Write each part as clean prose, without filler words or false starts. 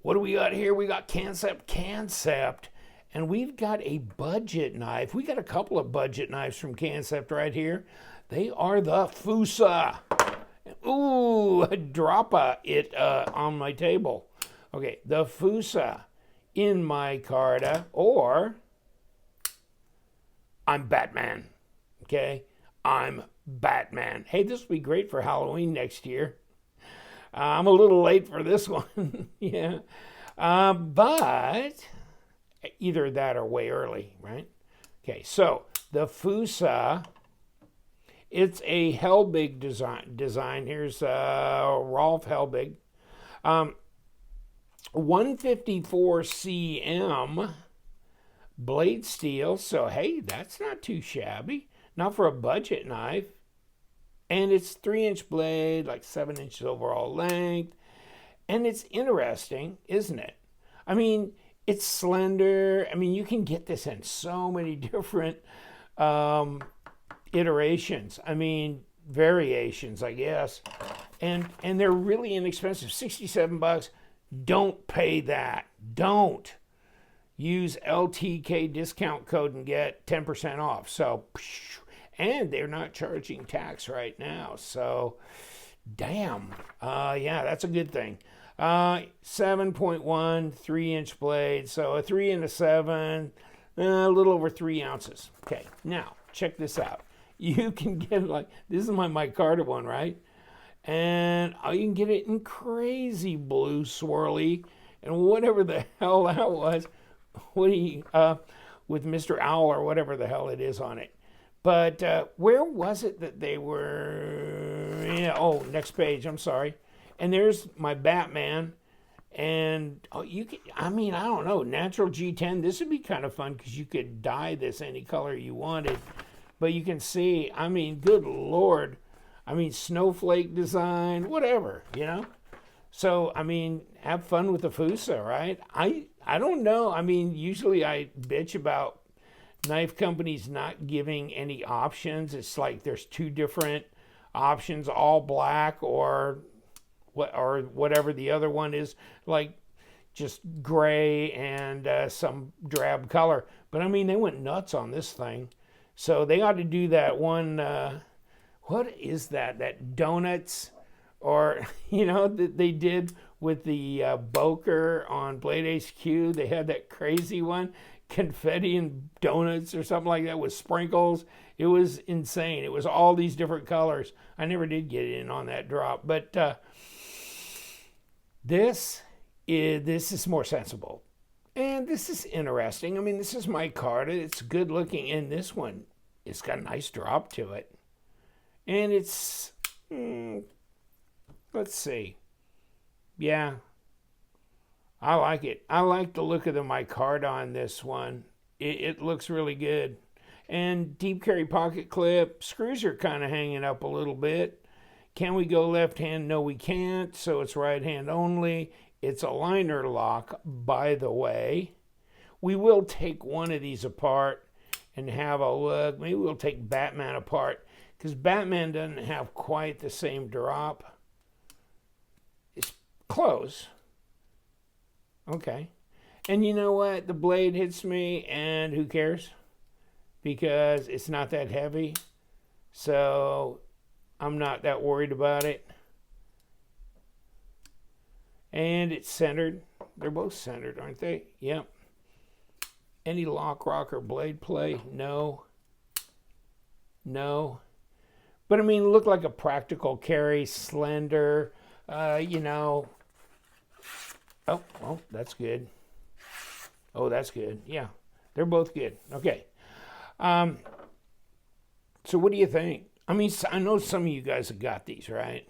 What do we got here? We got Kansept. And we've got a budget knife. We got a couple of budget knives from Kansept right here. They are the Foosa. Ooh, drop it on my table. Okay, the Foosa in my Carta, or I'm Batman. Okay, I'm Batman. Hey, this will be great for Halloween next year. I'm a little late for this one. Yeah. But either that or way early, right? Okay, so the Foosa, it's a Helbig design. Here's Rolf Helbig. 154 cm blade steel. So, hey, that's not too shabby. Not for a budget knife. And it's 3-inch blade, like 7 inches overall length. And it's interesting, isn't it? I mean, it's slender. I mean, you can get this in so many different iterations. I mean, variations, I guess. And they're really inexpensive. $67. Don't pay that. Don't. Use LTK discount code and get 10% off. So, and they're not charging tax right now. So, damn. Yeah, that's a good thing. 7.1, 3-inch blade. So a 3 and a 7, a little over 3 ounces. Okay, now check this out. You can get this is my micarta one, right? And you can get it in crazy blue swirly and whatever the hell that was. What do you, with Mr. Owl or whatever the hell it is on it. But where was it that they were? Yeah, oh, next page. I'm sorry. And there's my Batman. And you could, I mean, I don't know, natural G10. This would be kind of fun because you could dye this any color you wanted. But you can see, I mean, good Lord. I mean, snowflake design, whatever, you know? So, I mean, have fun with the Foosa, right? I don't know. I mean, usually I bitch about knife companies not giving any options. It's like there's two different options, all black or whatever the other one is, like just gray and some drab color. But I mean, they went nuts on this thing. So they ought to do that one, what is that? That donuts, or, you know, that they did with the Boker on Blade HQ. They had that crazy one, confetti and donuts or something like that with sprinkles. It was insane. It was all these different colors. I never did get in on that drop, but this is more sensible. And this is interesting. I mean, this is my Carta. It's good looking. And this one, it's got a nice drop to it. And it's, let's see. Yeah, I like it. I like the look of the micarta on this one. It looks really good. And deep carry pocket clip. Screws are kind of hanging up a little bit. Can we go left hand? No, we can't. So it's right hand only. It's a liner lock, by the way. We will take one of these apart and have a look. Maybe we'll take Batman apart because Batman doesn't have quite the same drop. It's close. Okay. And you know what? The blade hits me and who cares? Because it's not that heavy. So I'm not that worried about it. And it's centered. They're both centered, aren't they? Yep. Any lock, rock, or blade play? No. No. But I mean, look like a practical carry, slender, you know. Oh, well, that's good. Oh, that's good. Yeah, they're both good. Okay. So what do you think? I mean, I know some of you guys have got these, right?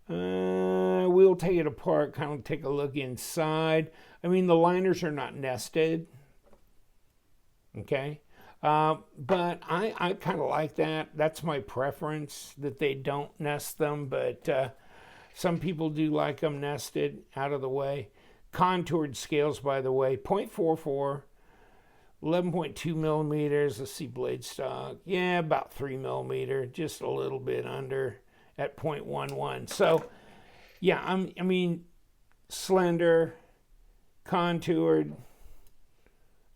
We'll take it apart, kind of take a look inside. I mean, the liners are not nested. Okay. But I kind of like that. That's my preference, that they don't nest them. But some people do like them nested out of the way. Contoured scales, by the way, 0.44, 11.2 millimeters. Let's see, blade stock. Yeah, about 3 millimeter, just a little bit under at 0.11. So, yeah, I mean, slender, contoured.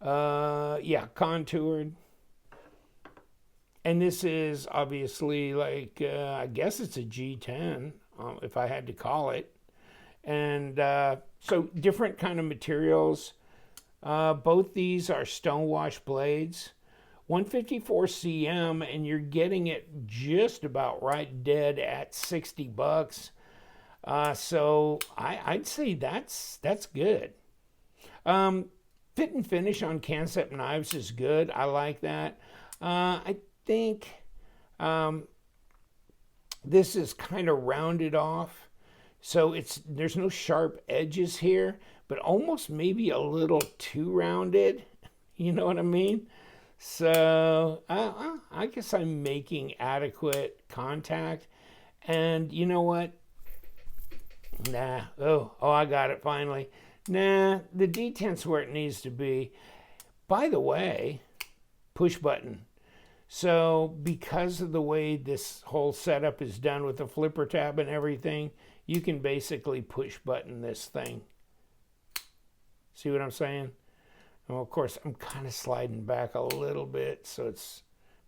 Yeah, contoured. And this is obviously like, I guess it's a G10, if I had to call it. And so different kind of materials. Both these are stonewash blades. 154 cm, and you're getting it just about right dead at $60. So I'd say that's good. Fit and finish on Kansept knives is good. I like that. I think this is kind of rounded off, so there's no sharp edges here, but almost maybe a little too rounded. You know what I mean? So I guess I'm making adequate contact. And you know what? Nah. Oh, I got it finally. Nah, the detent's where it needs to be. By the way, push button. So because of the way this whole setup is done with the flipper tab and everything, you can basically push button this thing. See what I'm saying? Well, of course, I'm kind of sliding back a little bit, so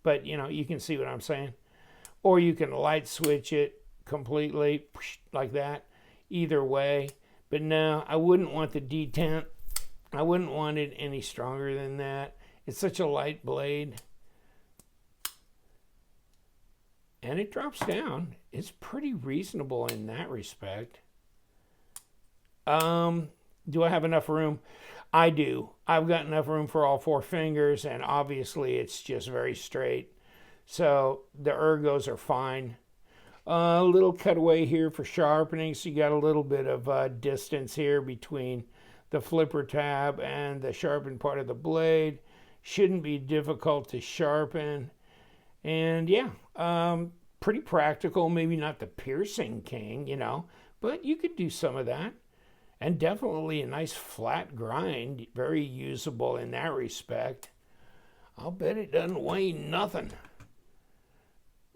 but you know, you can see what I'm saying. Or you can light switch it completely like that. Either way. But no, I wouldn't want the detent. I wouldn't want it any stronger than that. It's such a light blade. And it drops down. It's pretty reasonable in that respect. Do I have enough room? I do. I've got enough room for all four fingers, and obviously it's just very straight. So the ergos are fine. A little cutaway here for sharpening, so you got a little bit of distance here between the flipper tab and the sharpened part of the blade. Shouldn't be difficult to sharpen. And yeah, pretty practical. Maybe not the piercing king, you know, but you could do some of that. And definitely a nice flat grind, very usable in that respect. I'll bet it doesn't weigh nothing.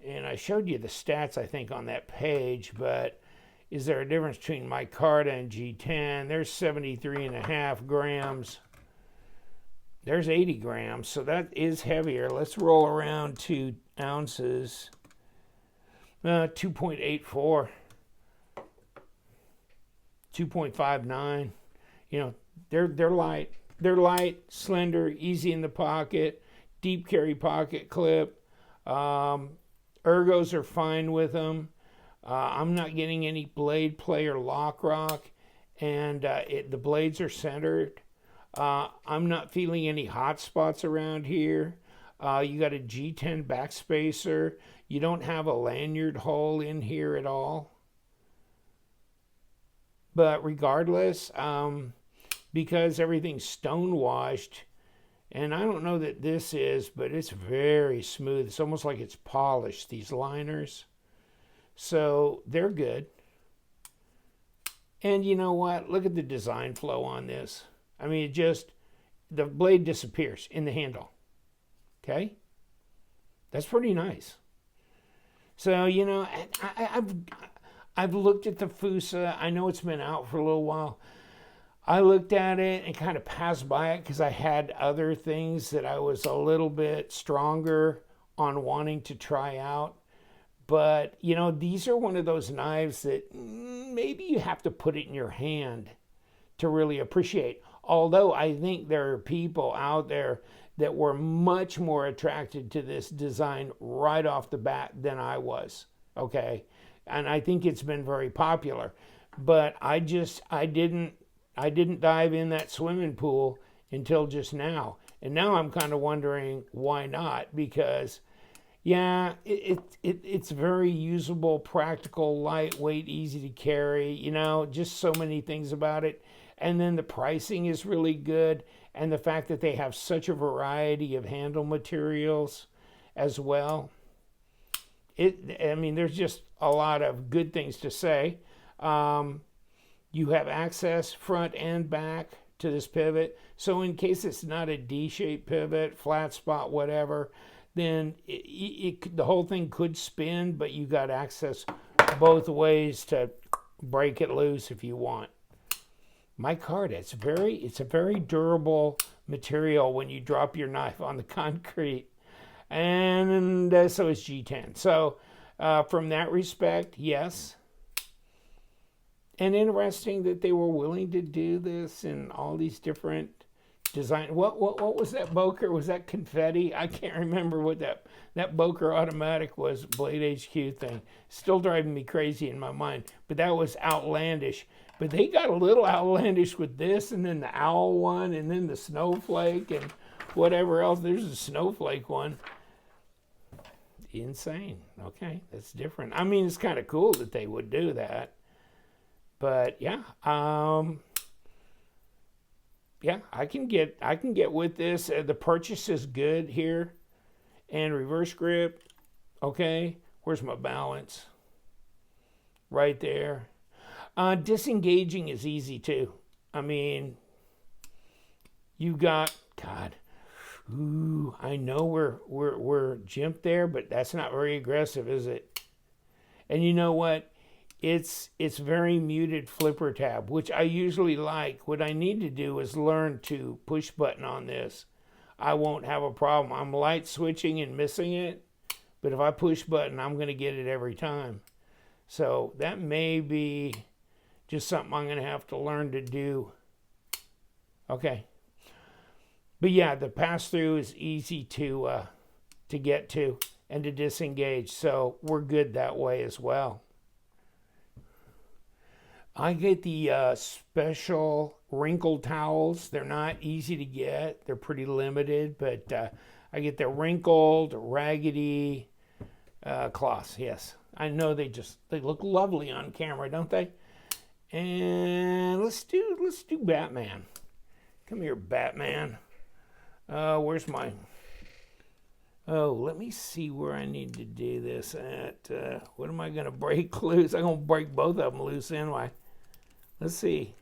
And I showed you the stats, I think, on that page, but is there a difference between micarta and G10? There's 73.5 grams. There's 80 grams, so that is heavier. Let's roll around 2 ounces. 2.84. 2.59. You know, they're light. They're light, slender, easy in the pocket, deep carry pocket clip. Ergos are fine with them. I'm not getting any blade play or lock rock, and the blades are centered. I'm not feeling any hot spots around here. You got a G10 backspacer. You don't have a lanyard hole in here at all. But regardless, because everything's stonewashed, and I don't know that this is, but it's very smooth. It's almost like it's polished, these liners. So they're good. And you know what? Look at the design flow on this. I mean, the blade disappears in the handle. Okay? That's pretty nice. So, you know, I've looked at the Foosa. I know it's been out for a little while. I looked at it and kind of passed by it because I had other things that I was a little bit stronger on wanting to try out. But, you know, these are one of those knives that maybe you have to put it in your hand to really appreciate. Although I think there are people out there that were much more attracted to this design right off the bat than I was. Okay? And I think it's been very popular. But I didn't dive in that swimming pool until just now. And now I'm kind of wondering why not, because yeah, it's very usable, practical, lightweight, easy to carry, you know, just so many things about it. And then the pricing is really good, and the fact that they have such a variety of handle materials as well. I mean, there's just a lot of good things to say. You have access front and back to this pivot. So in case it's not a D-shaped pivot, flat spot, whatever, then the whole thing could spin, but you got access both ways to break it loose if you want. micarta. It's a very durable material when you drop your knife on the concrete, and so is G10. So from that respect, yes. And interesting that they were willing to do this in all these different design. What was that Boker? Was that confetti? I can't remember what that Boker automatic was. Blade HQ thing. Still driving me crazy in my mind. But that was outlandish. But they got a little outlandish with this, and then the owl one, and then the snowflake, and whatever else. There's a snowflake one. Insane. Okay, that's different. I mean, it's kind of cool that they would do that. But yeah, yeah, I can get with this. The purchase is good here, and reverse grip. Okay, where's my balance? Right there. Disengaging is easy too. I mean, you got God. Ooh, I know we're jimped there, but that's not very aggressive, is it? And you know what? It's very muted flipper tab, which I usually like. What I need to do is learn to push button on this. I won't have a problem. I'm light switching and missing it, but if I push button, I'm going to get it every time. So that may be just something I'm going to have to learn to do. Okay. But yeah, the pass-through is easy to get to and to disengage, so we're good that way as well. I get the special wrinkled towels. They're not easy to get. They're pretty limited, but I get the wrinkled, raggedy cloths. Yes, I know they look lovely on camera, don't they? And let's do Batman. Come here, Batman. Where's my? Oh, let me see where I need to do this at. What am I going to break loose? I'm going to break both of them loose anyway. Let's see.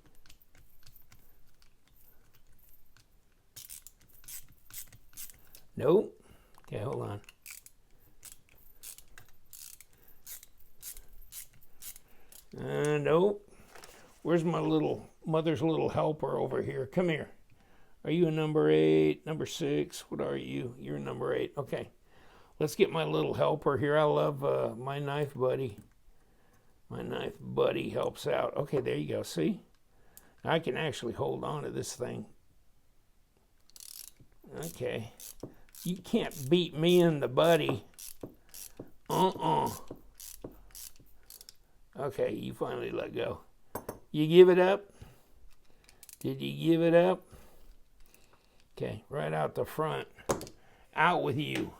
Nope. Okay, hold on. Nope. Where's my mother's little helper over here? Come here. Are you a number 8, number 6? What are you? You're number 8. Okay. Let's get my little helper here. I love my knife buddy. My knife buddy helps out. Okay, there you go. See? I can actually hold on to this thing. Okay. You can't beat me and the buddy. Okay, you finally let go. You give it up? Did you give it up? Okay, right out the front. Out with you.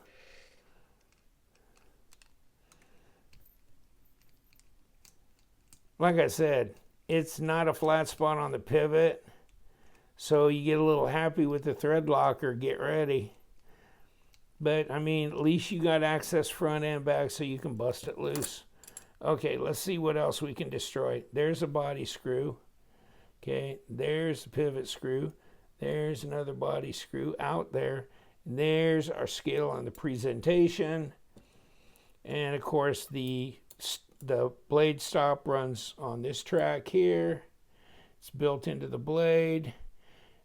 Like I said, it's not a flat spot on the pivot, so you get a little happy with the thread locker, get ready. But, I mean, at least you got access front and back so you can bust it loose. Okay, let's see what else we can destroy. There's a body screw. Okay, there's the pivot screw. There's another body screw out there. And there's our scale on the presentation. And, of course, the blade stop runs on this track here. It's built into the blade.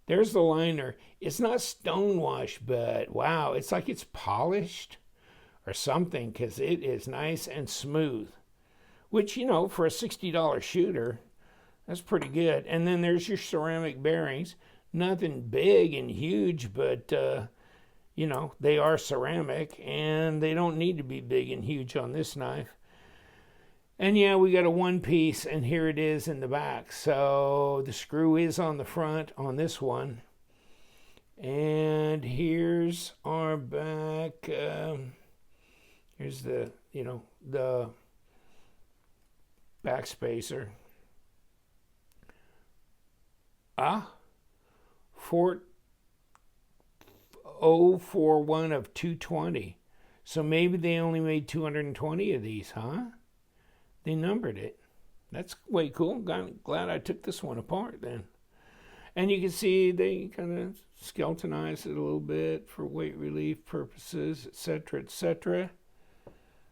There's the liner. It's not stonewash, but wow, it's like it's polished or something because it is nice and smooth. Which, you know, for a $60 shooter, that's pretty good. And then there's your ceramic bearings. Nothing big and huge, but, you know, they are ceramic and they don't need to be big and huge on this knife. And yeah, we got a one piece, and here it is in the back. So the screw is on the front on this one. And here's our back. Here's the, you know, the back spacer. 4041 of 220. So maybe they only made 220 of these, huh? They numbered it. That's way cool. Glad I took this one apart then. And you can see they kind of skeletonized it a little bit for weight relief purposes, etc., etc.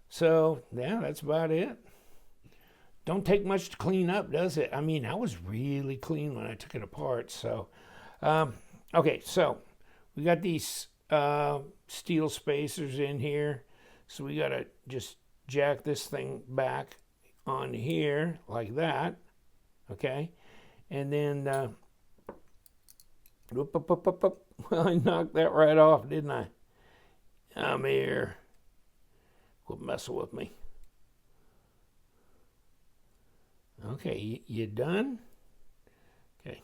So, yeah, that's about it. don't take much to clean up, does it? I mean, that was really clean when I took it apart. So, okay, so we got these steel spacers in here. So we got to just jack this thing back on here like that. Okay, and then, well, I knocked that right off, didn't I? I'm here. Quit messing with me. Okay, you done? Okay.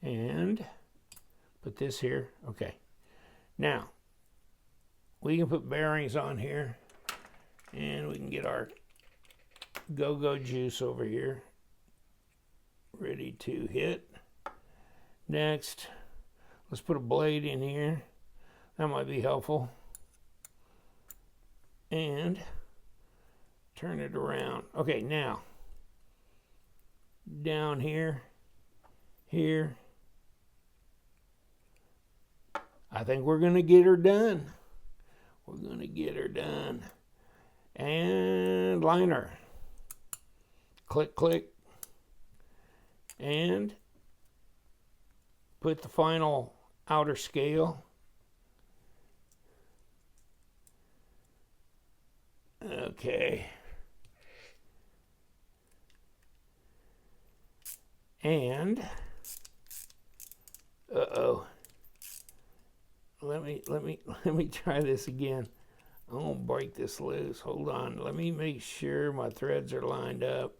And put this here. Okay. Now, we can put bearings on here, and we can get our go-go juice over here ready to hit. Next, let's put a blade in here. That might be helpful. And turn it around. Okay, now, down here, I think we're going to get her done. We're going to get her done. And liner. Click, click. And put the final outer scale. Okay. And let me try this again. I'm gonna break this loose. Hold on. Let me make sure my threads are lined up.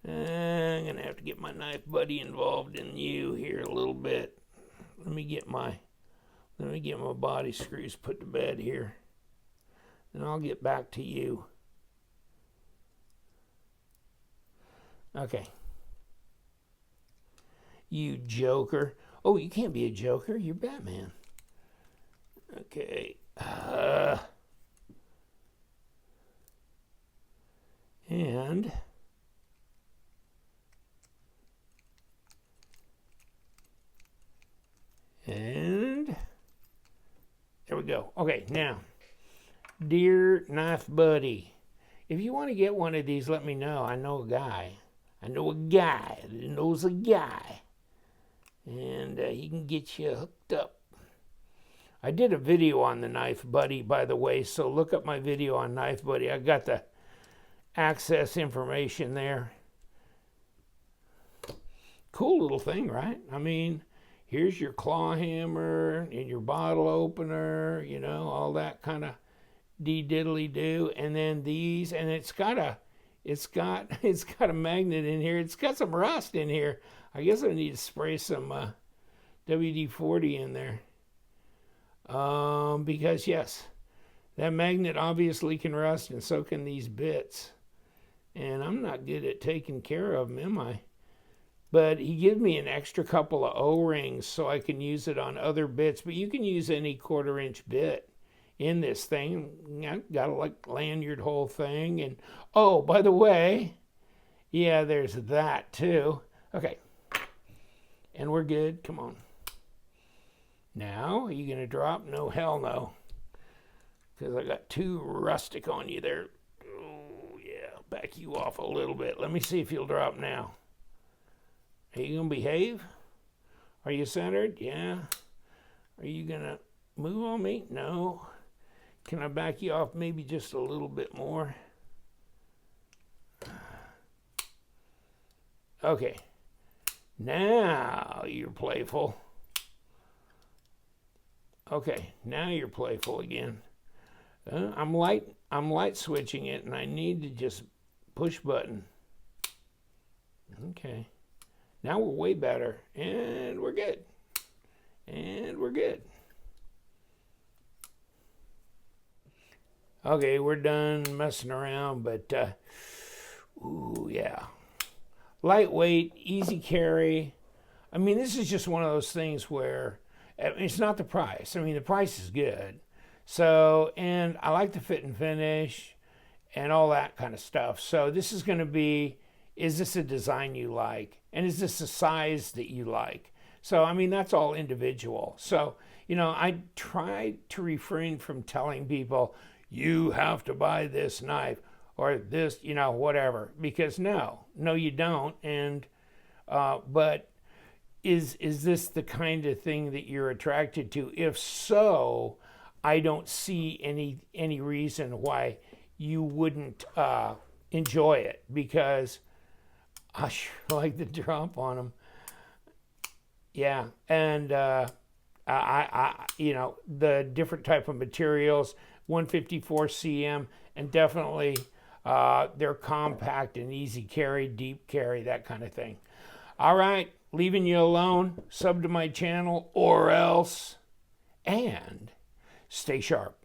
I'm gonna have to get my knife buddy involved in you here a little bit. Let me get my body screws put to bed here. And I'll get back to you. Okay. You joker. Oh, you can't be a joker. You're Batman. Okay. And there we go. Okay, now, dear knife buddy, if you want to get one of these, let me know. I know a guy that knows a guy. And he can get you hooked up. I did a video on the Knife Buddy, by the way, so look up my video on Knife Buddy. I got the access information there. Cool little thing, right? I mean, here's your claw hammer and your bottle opener, you know, all that kind of diddly-do. And then these, and it's got a magnet in here. It's got some rust in here. I guess I need to spray some WD-40 in there. Because, yes, that magnet obviously can rust, and so can these bits. And I'm not good at taking care of them, am I? But he gave me an extra couple of O-rings so I can use it on other bits. But you can use any 1/4-inch bit in this thing. I've got a lanyard whole thing. And, oh, by the way, yeah, there's that too. Okay. And we're good. Come on. Now, are you going to drop? No, hell no. Because I got too rustic on you there. Oh, yeah. Back you off a little bit. Let me see if you'll drop now. Are you going to behave? Are you centered? Yeah. Are you going to move on me? No. Can I back you off maybe just a little bit more? Okay. Now you're playful. Okay, now you're playful again. I'm light switching it, and I need to just push button. Okay. Now we're way better, and we're good. And we're good. Okay, we're done messing around, but ooh, yeah. Lightweight, easy carry. I mean, this is just one of those things where it's not the price. I mean, the price is good. So, and I like the fit and finish and all that kind of stuff. So this is going to be, is this a design you like? And is this a size that you like? So, I mean, that's all individual. So, you know, I try to refrain from telling people, you have to buy this knife or this, whatever. Because no, you don't. And but is this the kind of thing that you're attracted to? If so, I don't see any reason why you wouldn't enjoy it, because I sure like the drop on them. Yeah, and the different type of materials, 154 cm, and definitely they're compact and easy carry, deep carry, that kind of thing. All right, leaving you alone. Sub to my channel or else, and stay sharp.